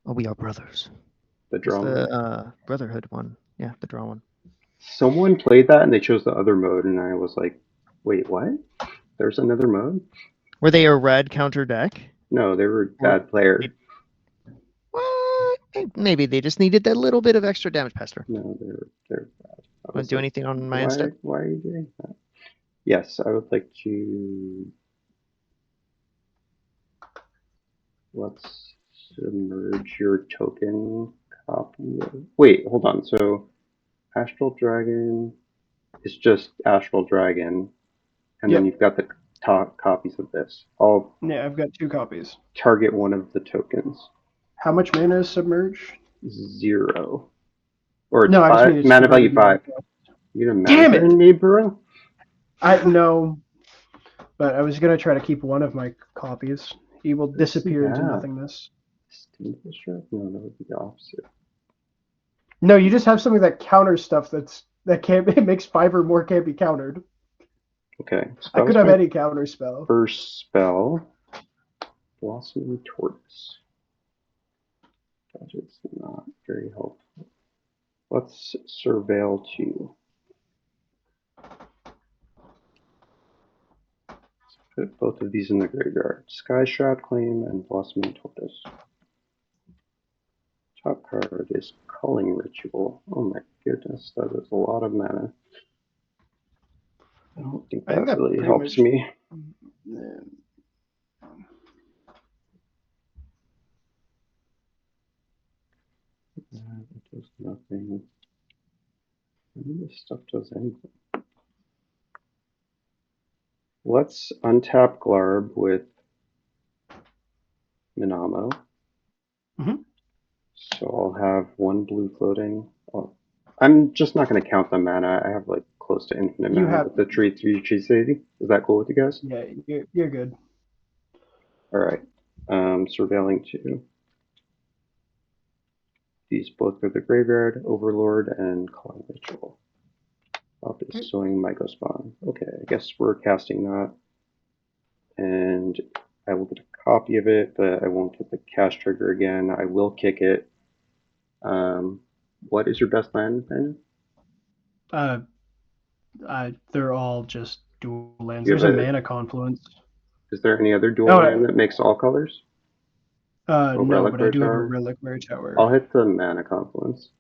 Oh, we are brothers. The draw one? The Brotherhood one. Yeah, the draw one. Someone played that and they chose the other mode, and I was like, wait, what? There's another mode? Were they a red counter deck? No, they were a bad player. What? Maybe they just needed that little bit of extra damage, Pastor. No, they're bad. Want to do anything on my why, end step? why are you doing that? Yes, I would like to. Let's submerge your token copy. Wait, hold on. So, Astral Dragon is just Astral Dragon, and then Yep. you've got the top copies of this. I'll Yeah, I've got 2 copies. target one of the tokens. How much mana is Submerge? 0. Or No, I just 5. need Mana value 5. You gonna Damn mana it! burn me, bro? I know, but I was gonna try to keep one of my copies. He will disappear into Yeah. nothingness. Distinguish Strike? No, that would be the opposite. No, you just have something that counters stuff that can't it makes 5 or more can't be countered. Okay. So I that could was have my any counter spell. first spell. Blossoming Tortoise. Budget's not very helpful. Let's Surveil 2. Let's put both of these in the graveyard. Sky Shroud Claim and Blossoming Tortoise. Top card is Culling Ritual. Oh my goodness, that is a lot of mana. I don't think I think that that really pretty helps much- me. It does nothing. None of this stuff does anything. Let's untap Glarb with Minamo. Mhm. So I'll have 1 blue floating. I'm just not going to count the mana. I have like close to infinite You mana have- with the tree city. Is that cool with you guys? Yeah, you're good. All right. Surveilling 2. These both go to the graveyard, Overlord, and Calling Ritual. Up is Sowing Mycospawn. Okay, I guess we're casting that. And I will get a copy of it, but I won't get the cast trigger again. I will kick it. What is your best land, Ben? They're all just dual lands. You There's a have a- mana confluence. Is there any other dual Oh, land that makes all colors? No, but I Reliquary do have a Tower? Reliquary Tower. I'll hit the mana confluence.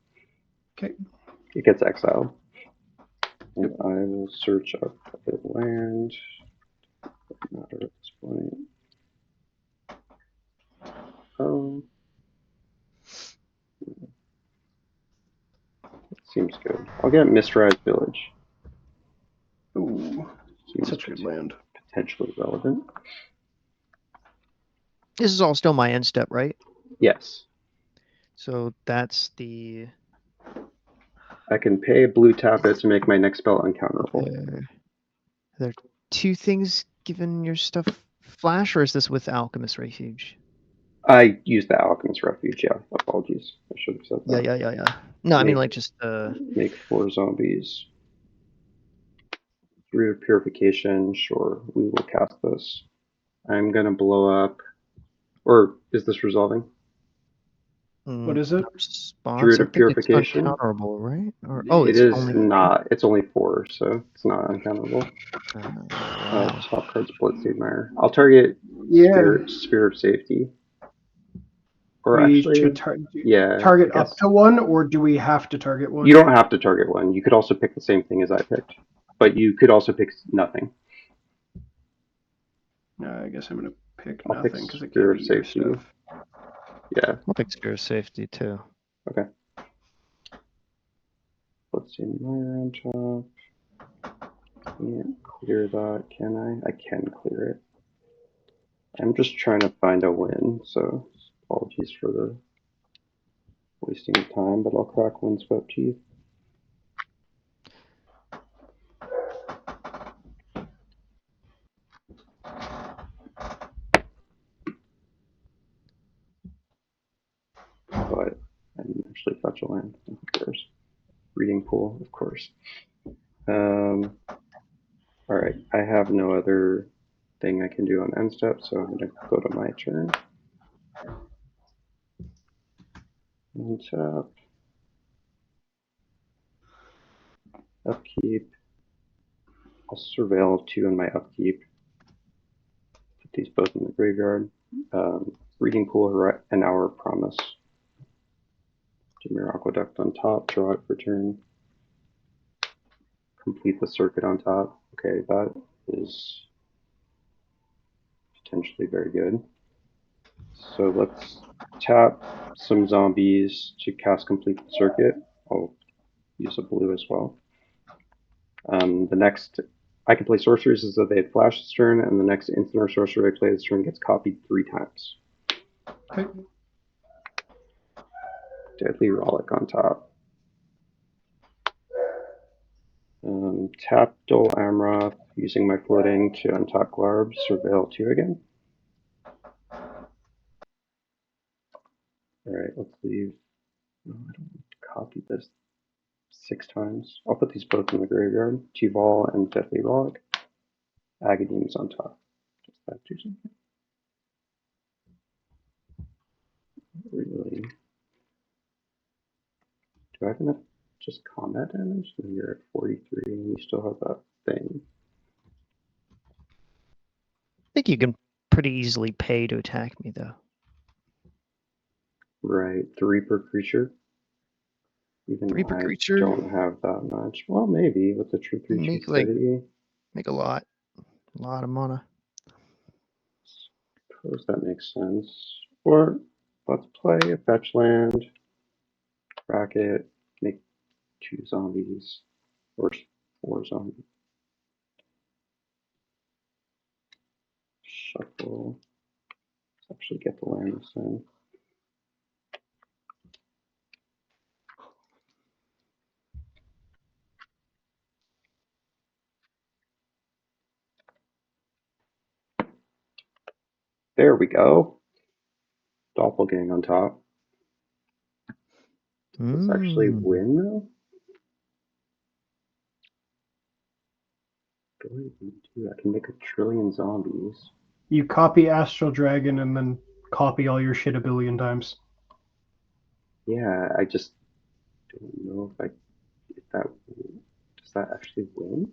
Okay. It gets exiled. And I will search up the land. Doesn't matter at this point. Seems good. I'll get Mistrized Village. Ooh, Seems such a good land. potentially relevant. This is all still my end step, right? Yes. So that's the. I can pay a blue tap it to make my next spell uncounterable. There are 2 things given your stuff flash, or is this with Alchemist Refuge? I used the Alchemist Refuge, yeah. Apologies. I should have said that. Yeah. No, I mean, like, just Make 4 zombies. 3 of Purification, sure. We will cast this. I'm gonna blow up. Or is this resolving? What is it? Response. Druid I of think it's Purification? uncounterable, right? Or It it's is only not. It's only 4, so it's not uncounterable. wow. Top card's Bloodstained Mire. I'll target Spear of Safety. Or We actually, should yeah. target I guess. up to 1, or do we have to target 1? You don't have to target 1. You could also pick the same thing as I picked. But you could also pick nothing. No, I guess I'm gonna pick I'll pick nothing because it Spear can't of be your Safety. stuff. Yeah. I'll pick Spear of Safety too. Okay. Let's see, Mire on top. Can't clear that, can I? I can clear it. I'm just trying to find a win, so apologies for the wasting of time, but I'll crack Windswept Teeth. But I didn't actually fetch a land. Who cares? Reading Pool, of course. Alright, I have no other thing I can do on end step, so I'm going to go to my turn. Untap. Upkeep. I'll surveil 2 in my upkeep. Put these both in the graveyard. Reading Pool, an hour promise. Dimir Aqueduct on top, draw it for turn. Complete the circuit on top. Okay, that is potentially very good. So let's tap some zombies to cast Complete the Circuit. I'll use a blue as well. The next, I can play sorceries as though they had flashed this turn, and the next instant or sorcery I play this turn gets copied 3 times. Okay. Deadly Rollick on top. Tap Dol Amroth, using my floating to untap Glarb, Surveil 2 again. Alright, let's leave. No, I don't want to copy this 6 times. I'll put these both in the graveyard. T-Ball and Deadly Rollick. Agadeem's on top. Does that do something? Really? Do I have enough just combat damage? Then you're at 43 and you still have that thing. I think you can pretty easily pay to attack me, though. Right, 3 per creature. Even 3 per I creature? don't have that much. Well, maybe with the true 3 Make, like, Acidity. Make a lot of mana. Suppose that makes sense. Or let's play a fetch land, bracket, make 2 zombies, or 4 zombies. Shuffle. Let's actually get the land this in. There we go. Doppelgang on top. Does this actually win though? What do I even do? I can make a trillion zombies. You copy Astral Dragon and then copy all your shit a billion times. Yeah, I just don't know if that does that actually win?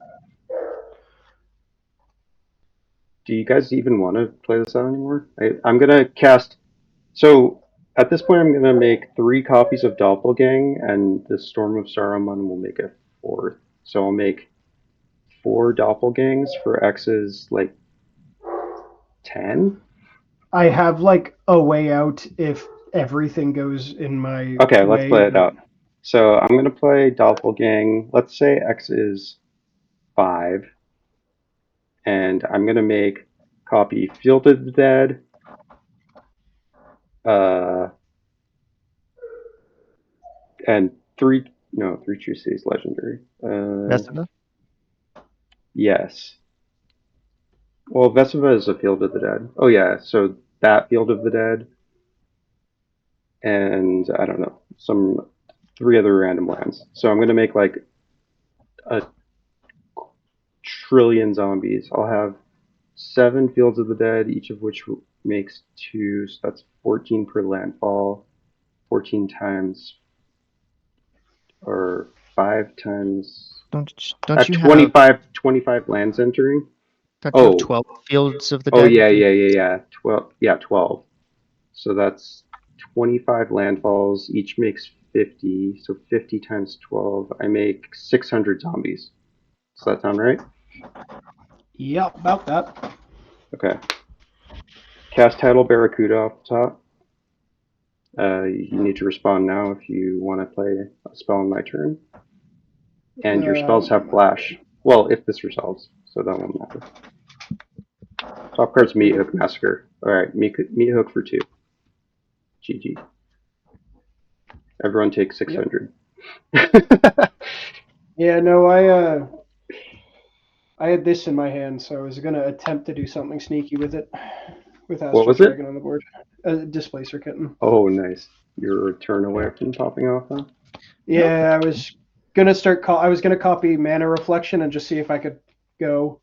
Do you guys even want to play this out anymore? I'm gonna cast. So at this point, I'm gonna make 3 copies of Doppelgang, and the Storm of Saruman will make a 4th. So I'll make 4 Doppelgangs for X's like 10. I have like a way out if everything goes in my Okay, way. let's play it out. So I'm gonna play Doppelgang. Let's say X is 5. And I'm gonna make copy Field of the Dead, and 3 True Cities Legendary. Vestiva? Yes. Well, Vestiva is a Field of the Dead. Oh yeah, so that Field of the Dead, and I don't know, some 3 other random lands. So I'm gonna make like a trillion zombies. I'll have 7 Fields of the Dead, each of which makes 2, so that's 14 per landfall. 14 times, or 5 times. Don't At you 25 lands entering. have 12 fields of the dead? Oh yeah. 12. So that's 25 landfalls. Each makes 50. So 50 times 12. I make 600 zombies. Does that sound right? Yep, about that. Okay. Cast Tidal Barracuda off the top. You need to respond now if you want to play a spell on my turn. And your spells have flash. Well, if this resolves, so that won't matter. Top card's Meat Hook Massacre. Alright, Meat Hook for 2. GG. Everyone take 600. Yep. Yeah, no, I had this in my hand, so I was going to attempt to do something sneaky with it. With Astral Dragon on the board. Displacer Kitten. Oh, nice. You're a turn away from popping off, huh? Yeah, I was gonna I was gonna copy Mana Reflection and just see if I could go.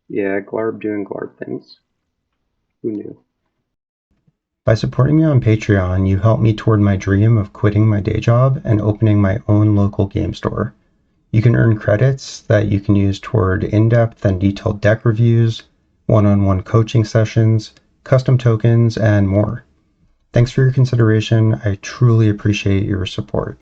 Yeah, Glarb doing Glarb things. Who knew? By supporting me on Patreon, you help me toward my dream of quitting my day job and opening my own local game store. You can earn credits that you can use toward in-depth and detailed deck reviews, one-on-one coaching sessions, custom tokens, and more. Thanks for your consideration. I truly appreciate your support.